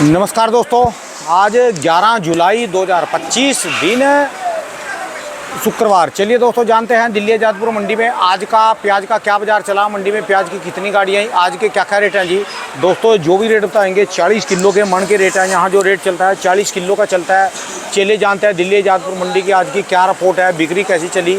नमस्कार दोस्तों, आज 11 जुलाई 2025 दिन शुक्रवार। चलिए दोस्तों, जानते हैं दिल्ली आज़ादपुर मंडी में आज का प्याज का क्या बाज़ार चला, मंडी में प्याज की कितनी गाड़ियाँ आई, आज के क्या क्या रेट हैं जी। दोस्तों जो भी रेट बताएंगे 40 किलो के मन के रेट हैं। यहाँ जो रेट चलता है 40 किलो का चलता है। चलिए जानते हैं दिल्ली आज़ादपुर मंडी की आज की क्या रिपोर्ट है, बिक्री कैसी चली,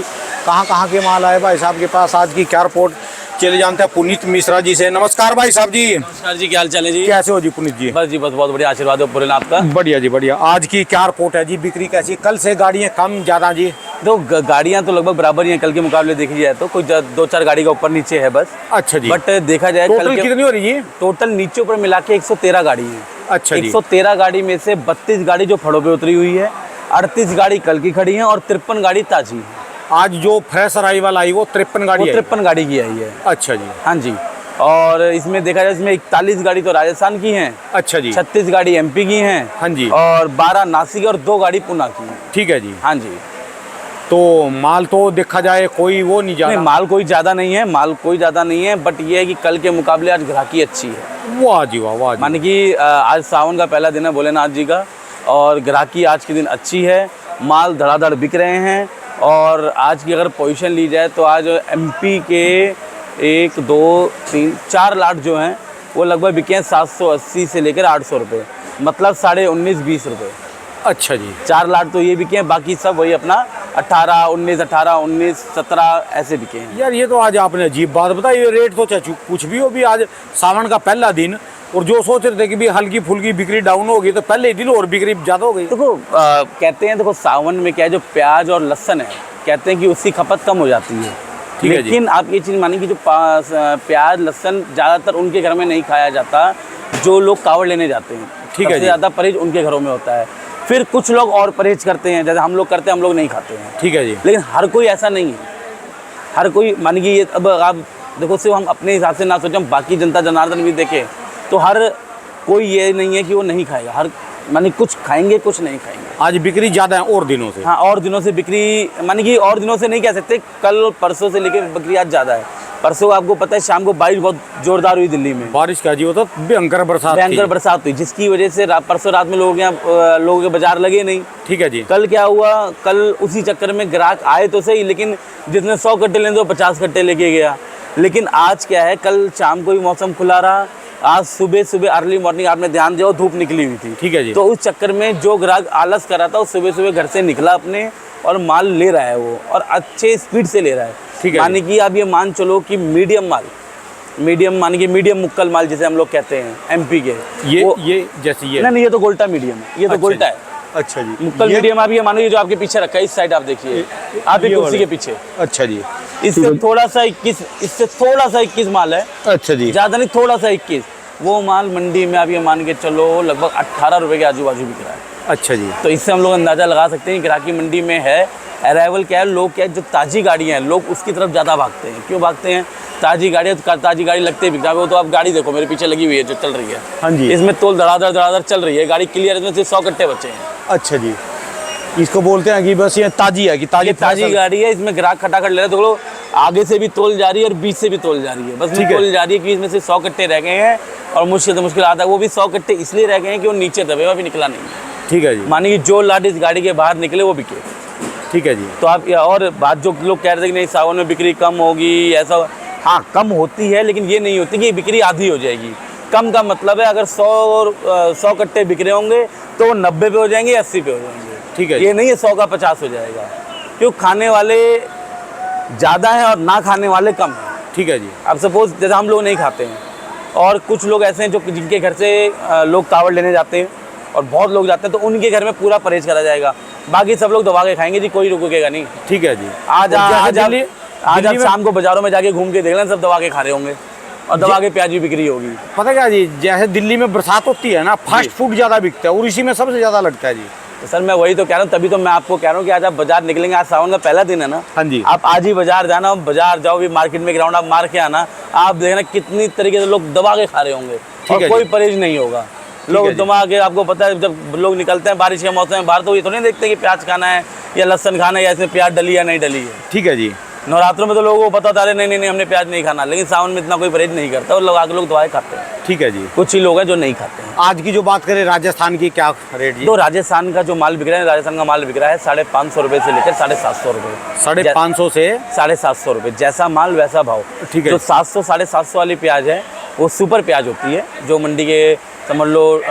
कहाँ के माल आए भाई साहब के पास, आज की क्या रिपोर्ट। चलिए जानते हैं पुनीत मिश्रा जी से। नमस्कार भाई साहब जी। नमस्कार जी, क्या हाल चाल है जी? कैसे हो जी पुनीत जी? बस जी बस बहुत बढ़िया, आशीर्वाद है पूरे आपका। बढ़िया जी बढ़िया। आज की क्या रिपोर्ट है जी, बिक्री कैसी, कल से गाड़ियाँ कम ज़्यादा जी? तो गाड़ियाँ तो लगभग बराबर ही हैं कल के मुकाबले देखी जाए तो, कुछ 2-4 गाड़ी का ऊपर नीचे है बस। अच्छा जी। बट देखा जाए टोटल कितनी हो रही है? टोटल नीचे ऊपर मिला के 113 गाड़ी है। अच्छा जी। 113 गाड़ी में से 32 गाड़ी जो फड़ों पे उतरी हुई है, 38 गाड़ी कल की खड़ी है और 53 गाड़ी ताजी है। आज जो फ्रेश अराइवल आई वो 53 गाड़ी आई? 53 गाड़ी की आई है। अच्छा जी। हाँ जी। और इसमें देखा जाए इसमें 41 गाड़ी तो राजस्थान की हैं। अच्छा जी। 36 गाड़ी एमपी की हैं। हाँ जी। और 12 नासिक और 2 गाड़ी पुणे की हैं। ठीक है जी। हाँ जी। तो माल तो देखा जाए कोई वो नहीं नहीं, ज्यादा? माल कोई ज़्यादा नहीं है, बट ये है कि कल के मुकाबले आज ग्राहकी अच्छी है। वाह जी वाह, वाह जी। माने कि आज सावन का पहला दिन है भोलेनाथ जी का, और ग्राहकी आज के दिन अच्छी है, माल धड़ाधड़ बिक रहे हैं। और आज की अगर पोजीशन ली जाए तो आज एमपी के 1, 2, 3, 4 लाट जो हैं वो लगभग बिके हैं 780 से लेकर 800 रुपये, मतलब 19.5-20 रुपये। अच्छा जी। 4 लाट तो ये बिके हैं, बाकी सब वही अपना 18, 19, 17 ऐसे बिके हैं। यार ये तो आज आपने अजीब बात बताई, ये रेट तो चाहे कुछ भी हो, भी आज सावन का पहला दिन और जो सोच रहे थे कि भी हल्की फुल्की बिक्री डाउन होगी तो पहले ही दिन और बिक्री ज़्यादा हो गई। देखो कहते हैं, देखो सावन में क्या है, जो प्याज और लहसुन है कहते हैं कि उसकी खपत कम हो जाती है। ठीक है जी। लेकिन आप ये चीज़ मानिए कि जो प्याज लहसुन ज़्यादातर उनके घर में नहीं खाया जाता जो लोग कावड़ लेने जाते हैं। ठीक है जी। ज़्यादा परहेज उनके घरों में होता है। फिर कुछ लोग और परहेज करते हैं, जैसे हम लोग करते हैं, हम लोग नहीं खाते हैं। ठीक है जी। लेकिन हर कोई ऐसा नहीं है। हर कोई मानिए कि ये अब आप देखो, सिर्फ हम अपने हिसाब से ना सोचें, हम बाकी जनता जनार्दन भी देखें तो हर कोई ये नहीं है कि वो नहीं खाएगा। हर मानी कुछ खाएंगे कुछ नहीं खाएंगे। आज बिक्री ज़्यादा है और दिनों से? हाँ, और दिनों से बिक्री मानी कि और दिनों से नहीं कह सकते, कल परसों से लेकर बिक्री आज ज़्यादा है। परसों आपको पता है शाम को बारिश बहुत जोरदार हुई दिल्ली में। बारिश का जी होता, भयंकर बरसात हुई, जिसकी वजह से परसों रात में लोगों के बाजार लगे नहीं। ठीक है जी। कल क्या हुआ, कल उसी चक्कर में ग्राहक आए तो सही, लेकिन जितने 100 कट्टे लेने तो 50 कट्टे लेके गया। लेकिन आज क्या है, कल शाम को ही मौसम खुला रहा, आज सुबह अर्ली मॉर्निंग आपने ध्यान दिया धूप निकली हुई थी। ठीक है जी। तो उस चक्कर में जो ग्राहक आलस कर रहा था वो सुबह घर से निकला अपने और माल ले रहा है वो, और अच्छे स्पीड से ले रहा है। ठीक है। माने कि आप ये मान चलो कि मीडियम माने कि मीडियम मुक्कल माल जिसे हम लोग कहते हैं एमपी के, ये जैसे ये नहीं ये तो गोल्टा मीडियम है, ये तो गोल्टा है। अच्छा जी। मुक्कल मीडियम आप ये मानो, ये जो आपके पीछे रखा है इस साइड आप देखिए, आप एक कुर्सी के पीछे। अच्छा जी। इससे थोड़ा सा 21 माल है। अच्छा जी। ज़्यादा नहीं, थोड़ा सा 21, वो माल मंडी में आप ये मान के चलो लगभग 18 रुपये के आजू बाजू बिक रहा है। अच्छा जी। तो इससे हम लोग अंदाज़ा लगा सकते हैं कि ग्राहकी मंडी में है। अराइवल क्या है, लोग क्या है, जो ताज़ी गाड़ियाँ हैं लोग उसकी तरफ ज़्यादा भागते हैं। क्यों भागते हैं? ताज़ी गाड़ी लगते ही बिकता है। वो तो आप गाड़ी देखो मेरे पीछे लगी हुई है जो चल रही है। हाँ जी। इसमें तोल धड़ाधड़ चल रही है, गाड़ी क्लियर, इसमें सिर्फ 100 कट्टे बचे हैं। अच्छा जी। इसको बोलते हैं कि बस ये ताज़ी है, कि ताज़ी गाड़ी है, इसमें ग्राहक खटाखट ले रहे हैं। तो आगे से भी तोल जा रही है और बीच से भी तोल जा रही है, बस तोल जा रही है कि इसमें से 100 कट्टे रह गए हैं, और मुश्किल से मुश्किल आता है वो भी 100 कट्टे इसलिए रह गए हैं कि वो नीचे दबे हुआ भी निकला नहीं है। ठीक है जी। मानिए जो लाट इस गाड़ी के बाहर निकले वो बिके। ठीक है जी। तो आप और बात जो लोग कह रहे थे कि नहीं सावन में बिक्री कम होगी, ऐसा, हाँ कम होती है, लेकिन ये नहीं होती कि बिक्री आधी हो जाएगी। कम का मतलब है अगर 100 कट्टे बिक रहे होंगे तो वो 90 पे हो जाएंगे, 80 पे हो जाएंगे। ठीक है। ये नहीं है 100 का 50 हो जाएगा, क्यों खाने वाले ज़्यादा हैं और ना खाने वाले कम हैं। ठीक है जी। अब सपोज जैसे हम लोग नहीं खाते हैं, और कुछ लोग ऐसे हैं जो जिनके घर से लोग कावड़ लेने जाते हैं और बहुत लोग जाते हैं, तो उनके घर में पूरा परहेज करा जाएगा। बाकी सब लोग दबा के खाएंगे जी, कोई रुकेगा नहीं। ठीक है जी। आज आप शाम को बाजारों में जाके घूम के देख लें, सब दबा के खा रहे होंगे और दबा के प्याज भी बिक्री होगी। पता क्या जी, जैसे दिल्ली में बरसात होती है ना, फास्ट फूड ज़्यादा बिकता है और इसी में सबसे ज़्यादा लगता है जी। तो सर मैं वही तो कह रहा हूँ, तभी तो मैं आपको कह रहा हूँ कि आज आप बाजार निकलेंगे, आज सावन का पहला दिन है ना। हाँ जी। आप आज ही बाजार जाना, बाजार जाओ भी, मार्केट में ग्राउंड आप मार के आना, आप देखना कितनी तरीके से लोग दबा के खा रहे होंगे और कोई परहेज नहीं होगा। लोग दबा के, आपको पता है जब लोग निकलते हैं बारिश के मौसम में बाहर, तो ये तो नहीं देखते कि प्याज खाना है या लहसुन खाना है या इसमें प्याज डली या नहीं डली है। ठीक है जी। नवरात्रों में तो लोगों को पता था अरे नहीं हमने प्याज नहीं खाना, लेकिन सावन में इतना कोई परहेज नहीं करता और आगे लोग दवाएं खाते हैं। ठीक है जी। कुछ ही लोग हैं जो नहीं खाते हैं। आज की जो बात करें राजस्थान की, क्या रेट जी? तो राजस्थान का जो माल बिक रहा है, राजस्थान का माल बिक रहा है 550 रुपये से लेकर 750 रुपये। 550 से 750 रुपये, जैसा माल वैसा भाव। ठीक है। जो 700 750 वाली प्याज है वो सुपर प्याज होती है, जो मंडी के समझ लो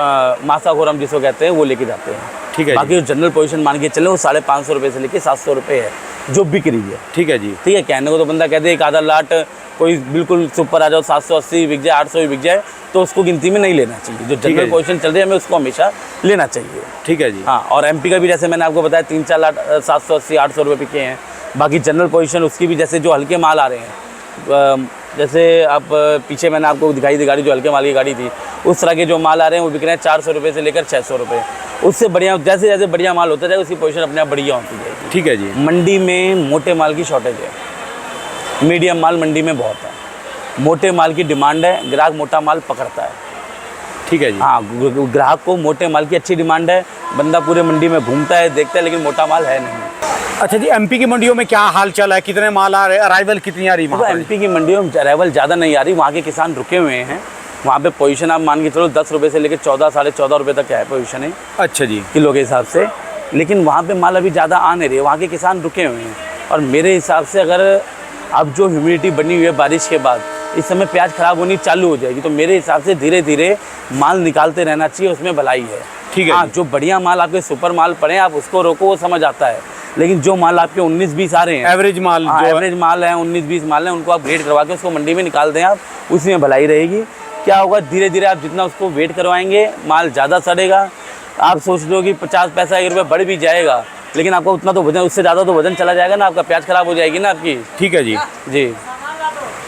मासाखोर हम जिसको कहते हैं वो लेके जाते हैं। ठीक है। बाकी जो जनरल पोजीशन मान के चले वो 550 रुपये से लेके 700 रुपये है जो बिक रही है। ठीक है जी। ठीक है, कहने को तो बंदा कहते हैं एक आधा लाट कोई बिल्कुल सुपर आ जाओ 780 बिक जाए, 800 भी बिक जाए, तो उसको गिनती में नहीं लेना चाहिए। जो जनरल पोजीशन चल रही है हमें उसको हमेशा लेना चाहिए। ठीक है जी। हाँ, और एमपी का भी जैसे मैंने आपको बताया 3-4 लाट 780 800 रुपये बिके हैं। बाकी जनरल पोजीशन उसकी भी, जैसे जो हल्के माल आ रहे हैं, जैसे आप पीछे मैंने आपको दिखाई दी गाड़ी जो हल्के माल की गाड़ी थी, उस तरह के जो माल आ रहे हैं वो बिक रहे हैं 400 रुपये से लेकर 600 रुपये। उससे बढ़िया जैसे जैसे बढ़िया माल होता जाएगा उसकी पोजीशन अपने आप बढ़िया होती जाएगी। ठीक है जी। मंडी में मोटे माल की शॉर्टेज है, मीडियम माल मंडी में बहुत है। मोटे माल की डिमांड है, ग्राहक मोटा माल पकड़ता है। ठीक है जी। हाँ, ग्राहक को मोटे माल की अच्छी डिमांड है, बंदा पूरे मंडी में घूमता है देखता है, लेकिन मोटा माल है नहीं। अच्छा जी, एमपी की मंडियों में क्या हाल चाल है? कितने माल आ रहे हैं? अराइवल कितनी आ रही है? तो एमपी की मंडियों में अराइवल ज़्यादा नहीं आ रही, वहाँ के किसान रुके हुए हैं। वहाँ पे पोजीशन आप मान के चलो 10 रुपये से लेकर 14 साढ़े 14 रुपये तक क्या है पोजीशन है। अच्छा जी। किलो के हिसाब से, लेकिन वहाँ पे माल अभी ज़्यादा आ नहीं रही है, वहाँ के किसान रुके हुए हैं। और मेरे हिसाब से अगर अब जो ह्यूमिडिटी बनी हुई है बारिश के बाद, इस समय प्याज खराब होनी चालू हो जाएगी, तो मेरे हिसाब से धीरे धीरे माल निकालते रहना चाहिए, उसमें भलाई है। ठीक है। हाँ, जो बढ़िया माल आपके सुपर माल पड़े आप उसको रोको, वो समझ आता है, लेकिन जो माल आपके 19-20 आ रहे हैं, एवरेज माल, जो एवरेज माल है 19-20 माल है, उनको आप ग्रेड करवा के उसको मंडी में निकाल दें आप, उसी में भलाई रहेगी। क्या होगा, धीरे धीरे आप जितना उसको वेट करवाएंगे माल ज़्यादा सड़ेगा। आप सोच लो कि 50 पैसा 1 रुपये बढ़ भी जाएगा, लेकिन आपका उतना तो वजन, उससे ज़्यादा तो वजन चला जाएगा ना, आपका प्याज खराब हो जाएगी ना आपकी। ठीक है जी। जी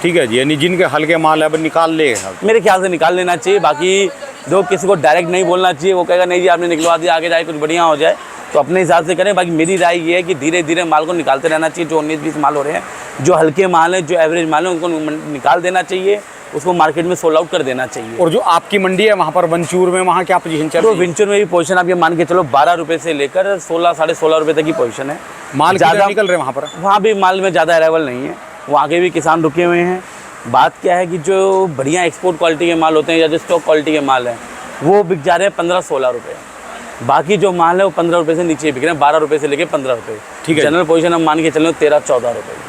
ठीक है जी, यानी जिनके हल्के माल है वो निकाल ले, मेरे ख्याल से निकाल लेना चाहिए। बाकी जो किसी को डायरेक्ट नहीं बोलना चाहिए, वो कहेगा नहीं जी आपने निकलवा दिया, आगे जाए कुछ बढ़िया हो जाए, तो अपने हिसाब से करें। बाकी मेरी राय ये है कि धीरे धीरे माल को निकालते रहना चाहिए। जो 19-20 माल हो रहे हैं, जो हल्के माल हैं, जो एवरेज माल है, उनको निकाल देना चाहिए, उसको मार्केट में सोल्ड आउट कर देना चाहिए। और जो आपकी मंडी है वहाँ पर वंचूर में, वहाँ क्या पोजीशन चल रही है? तो विंचूर में भी पोजीशन आप ये मान के चलो 12 रुपये से लेकर 16 साढ़े 16 रुपये तक की पोजीशन है। माल ज़्यादा निकल रहे हैं वहाँ पर? वहाँ भी माल में ज़्यादा अराइवल नहीं है, वहाँ के भी किसान रुके हुए हैं। बात क्या है कि जो बढ़िया एक्सपोर्ट क्वालिटी के माल होते हैं या जो स्टॉक क्वालिटी के माल हैं, वो बिक जा रहे हैं 15-16 रुपये। बाकी जो माल है वो 15 रुपये से नीचे बिक रहे हैं, 12 रुपये से लेकर 15 रुपये। ठीक है। जनरल पोजीशन हम मान के चलें 13-14 रुपये की,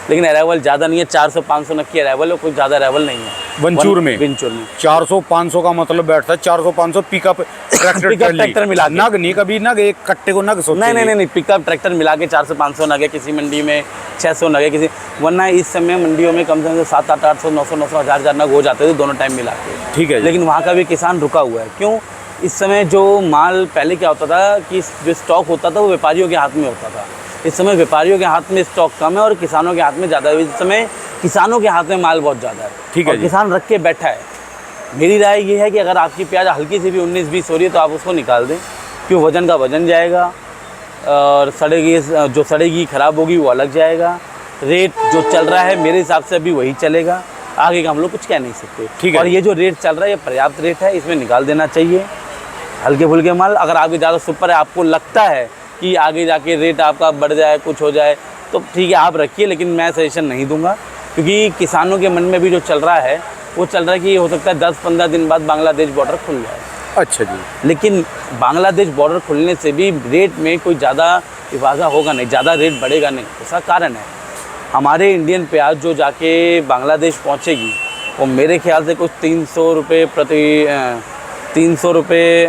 लेकिन अराइवल ज़्यादा नहीं है। 400-500 नक्की अराइवल है, कोई ज़्यादा अराइवल नहीं है वंचूर में। विंचूर में 400-500 का मतलब बैठता है 400-500 पिकअप ट्रैक्टर मिला नग नहीं, कभी नग एक कट्टे को नग सोचते नहीं, पिकअप ट्रैक्टर मिला के 400-500 नग है, किसी मंडी में 600 नग है किसी, वरना इस समय मंडियों में कम से कम 700, 800, 900, 1000 नग हो जाते थे दोनों टाइम मिला के। ठीक है। लेकिन वहाँ का भी किसान रुका हुआ है। क्यों? इस समय जो माल पहले क्या होता था कि जो स्टॉक होता था वो व्यापारियों के हाथ में होता था, इस समय व्यापारियों के हाथ में स्टॉक कम है और किसानों के हाथ में ज़्यादा है। इस समय किसानों के हाथ में माल बहुत ज़्यादा है। ठीक है। और किसान रख के बैठा है। मेरी राय ये है कि अगर आपकी प्याज हल्की सी भी 19-20 हो रही है तो आप उसको निकाल दें, क्यों वजन का वजन जाएगा और सड़ेगी, जो सड़ेगी ख़राब होगी वो अलग जाएगा। रेट जो चल रहा है मेरे हिसाब से अभी वही चलेगा, आगे का हम लोग कुछ कह नहीं सकते। ठीक है। और ये जो रेट चल रहा है ये पर्याप्त रेट है, इसमें निकाल देना चाहिए हल्के फुल्के माल। अगर आपके ज़्यादा सुपर है, आपको लगता है कि आगे जाके रेट आपका बढ़ जाए, कुछ हो जाए, तो ठीक है आप रखिए, लेकिन मैं सजेशन नहीं दूंगा, क्योंकि किसानों के मन में भी जो चल रहा है वो चल रहा है कि हो सकता है 10-15 दिन बाद बांग्लादेश बॉर्डर खुल जाए। अच्छा जी। लेकिन बांग्लादेश बॉर्डर खुलने से भी रेट में कोई ज़्यादा इजाफा होगा नहीं, ज़्यादा रेट बढ़ेगा नहीं। उसका कारण है हमारे इंडियन प्याज जो जाके बांग्लादेश पहुँचेगी वो मेरे ख्याल से कुछ 300 रुपये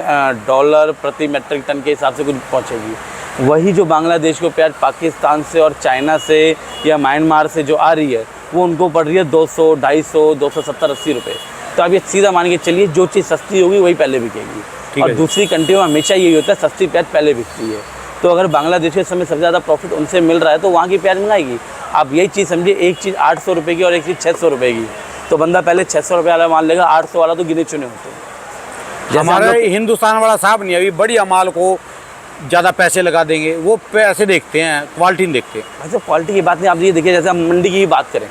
डॉलर प्रति मेट्रिक टन के हिसाब से कुछ पहुँचेगी। वही जो बांग्लादेश को प्याज पाकिस्तान से और चाइना से या म्यांमार से जो आ रही है वो उनको पड़ रही है 200, 250, 270, 80 रुपये। तो आप ये सीधा मान के चलिए जो चीज़ सस्ती होगी वही पहले बिकेगी। और दूसरी कंट्रियों में हमेशा यही होता है, सस्ती प्याज पहले बिकती है। तो अगर बांग्लादेश के समय सबसे ज़्यादा प्रॉफिट उनसे मिल रहा है तो वहाँ की प्याज मंगाएगी। आप यही चीज़ समझिए, एक चीज़ 800 रुपये की और एक चीज़ 600 रुपये की, तो बंदा पहले 600 रुपये वाला मान लेगा, 800 वाला तो गिने चुने होते हैं। हमारे हिंदुस्तान वाला साहब नहीं, अभी बढ़िया माल को ज़्यादा पैसे लगा देंगे, वो पैसे देखते हैं, क्वालिटी नहीं देखते। वैसे क्वालिटी की बात नहीं, आप ये देखिए, जैसे हम मंडी की बात करें,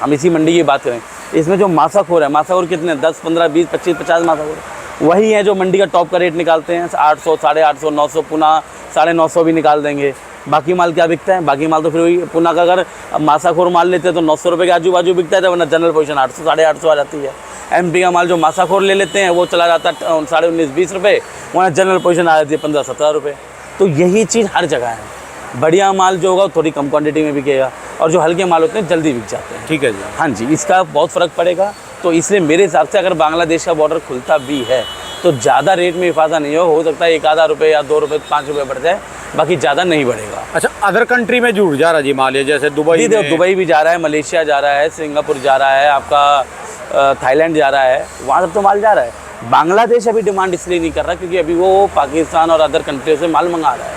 हम इसी मंडी की बात करें, इसमें जो मासाखोर है, मासाखोर कितने 10, 15, 20, 25, 50 मासाखोर वही है जो मंडी का टॉप का रेट निकालते हैं 800, 850, 900, पुनः 950 भी निकाल देंगे। बाकी माल क्या बिकता है? बाकी माल तो फिर वही पुणे का अगर मासाखोर माल लेते हैं तो 900 रुपये के आजू बाजू बिकता है, वरना जनरल पोजीशन 800 850 आ जाती है। MP का माल जो मासाखोर ले लेते हैं वो चला जाता है 19.5-20 रुपये, वरना जनरल पोजीशन आ जाती है 15-17 रुपये। तो यही चीज़ हर जगह है। बढ़िया माल जो होगा वो थोड़ी कम क्वांटिटी में बिकेगा, और जो हल्के माल होते हैं जल्दी बिक जाते हैं। ठीक है जी। हाँ जी, इसका बहुत फ़र्क पड़ेगा। तो इसलिए मेरे हिसाब से अगर बांग्लादेश का बॉर्डर खुलता भी है तो ज़्यादा रेट में इफादा नहीं हो सकता है 1 आधा रुपये या 2 रुपये 5 रुपये बढ़ जाए, बाकी ज़्यादा नहीं बढ़ेगा। अच्छा, अदर कंट्री में जुड़ जा रहा है जी माल, ये जैसे दुबई में? दुबई भी जा रहा है, मलेशिया जा रहा है, सिंगापुर जा रहा है, आपका थाईलैंड जा रहा है, वहाँ सब तो माल जा रहा है। बांग्लादेश अभी डिमांड इसलिए नहीं कर रहा क्योंकि अभी वो पाकिस्तान और अदर कंट्रियों से माल मंगा रहा है,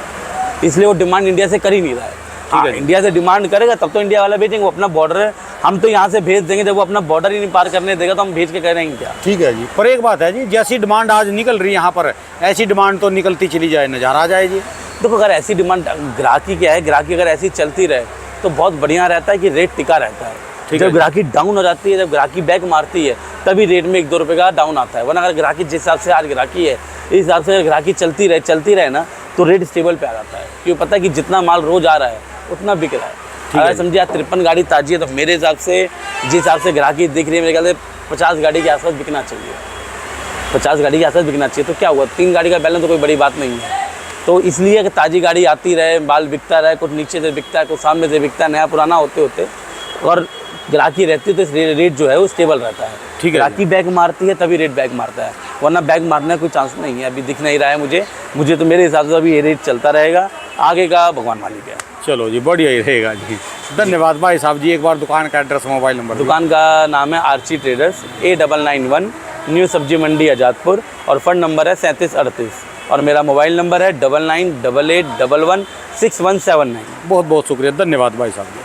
इसलिए वो डिमांड इंडिया से कर ही नहीं रहा है। हाँ, इंडिया से डिमांड करेगा तब तो इंडिया वाला भेजेंगे, वो अपना बॉर्डर हम तो यहाँ से भेज देंगे, जब वो अपना बॉर्डर ही नहीं पार करने देगा तो हम भेज के करेंगे क्या? ठीक है जी। पर एक बात है जी, जैसी डिमांड आज निकल रही है यहाँ पर, ऐसी डिमांड तो निकलती चली जाए, नज़ारा आ जाए जी। देखो, अगर ऐसी डिमांड, ग्राहकी क्या है, ग्राहकी अगर ऐसी चलती रहे तो बहुत बढ़िया रहता है कि रेट टिका रहता है। जब ग्राहकी डाउन हो जाती है, जब ग्राहकी बैक मारती है, तभी रेट में 1-2 रुपये का डाउन आता है। वरना अगर ग्राहकी जिस हिसाब से आज ग्राहकी है, इस हिसाब से अगर ग्राहकी चलती रहे ना, तो रेट स्टेबल पे आ जाता है, क्योंकि पता है कि जितना माल रोज आ रहा है उतना बिक रहा है। अगर समझिए आज 53 गाड़ी ताजी है तो मेरे हिसाब से जिस हिसाब से ग्राहकी दिख रही है, मेरे ख्याल से 50 गाड़ी के आसपास बिकना चाहिए। 50 गाड़ी के आसपास बिकना चाहिए तो क्या हुआ, 3 गाड़ी का बैलेंस तो कोई बड़ी बात नहीं है। तो इसलिए कि ताज़ी गाड़ी आती रहे, माल बिकता रहे, कुछ नीचे से बिकता है, कुछ सामने से बिकता है, नया पुराना होते होते, और ग्राहकी रहती है तो रेट जो है वो स्टेबल रहता है। ठीक है। ग्राहकी बैग मारती है तभी रेट बैग मारता है, वरना बैग मारने का कोई चांस नहीं है, अभी दिख नहीं रहा है मुझे तो मेरे हिसाब से अभी ये रेट चलता रहेगा, आगे का भगवान मालिक है। चलो जी, बढ़िया ही रहेगा जी। धन्यवाद भाई साहब जी। एक बार दुकान का एड्रेस, मोबाइल नंबर? दुकान का नाम है आर्ची ट्रेडर्स, A991 न्यू सब्जी मंडी आज़ादपुर, और फ़ोन नंबर है 3738, और मेरा मोबाइल नंबर है 9988116179। बहुत बहुत शुक्रिया, धन्यवाद भाई साहब जी।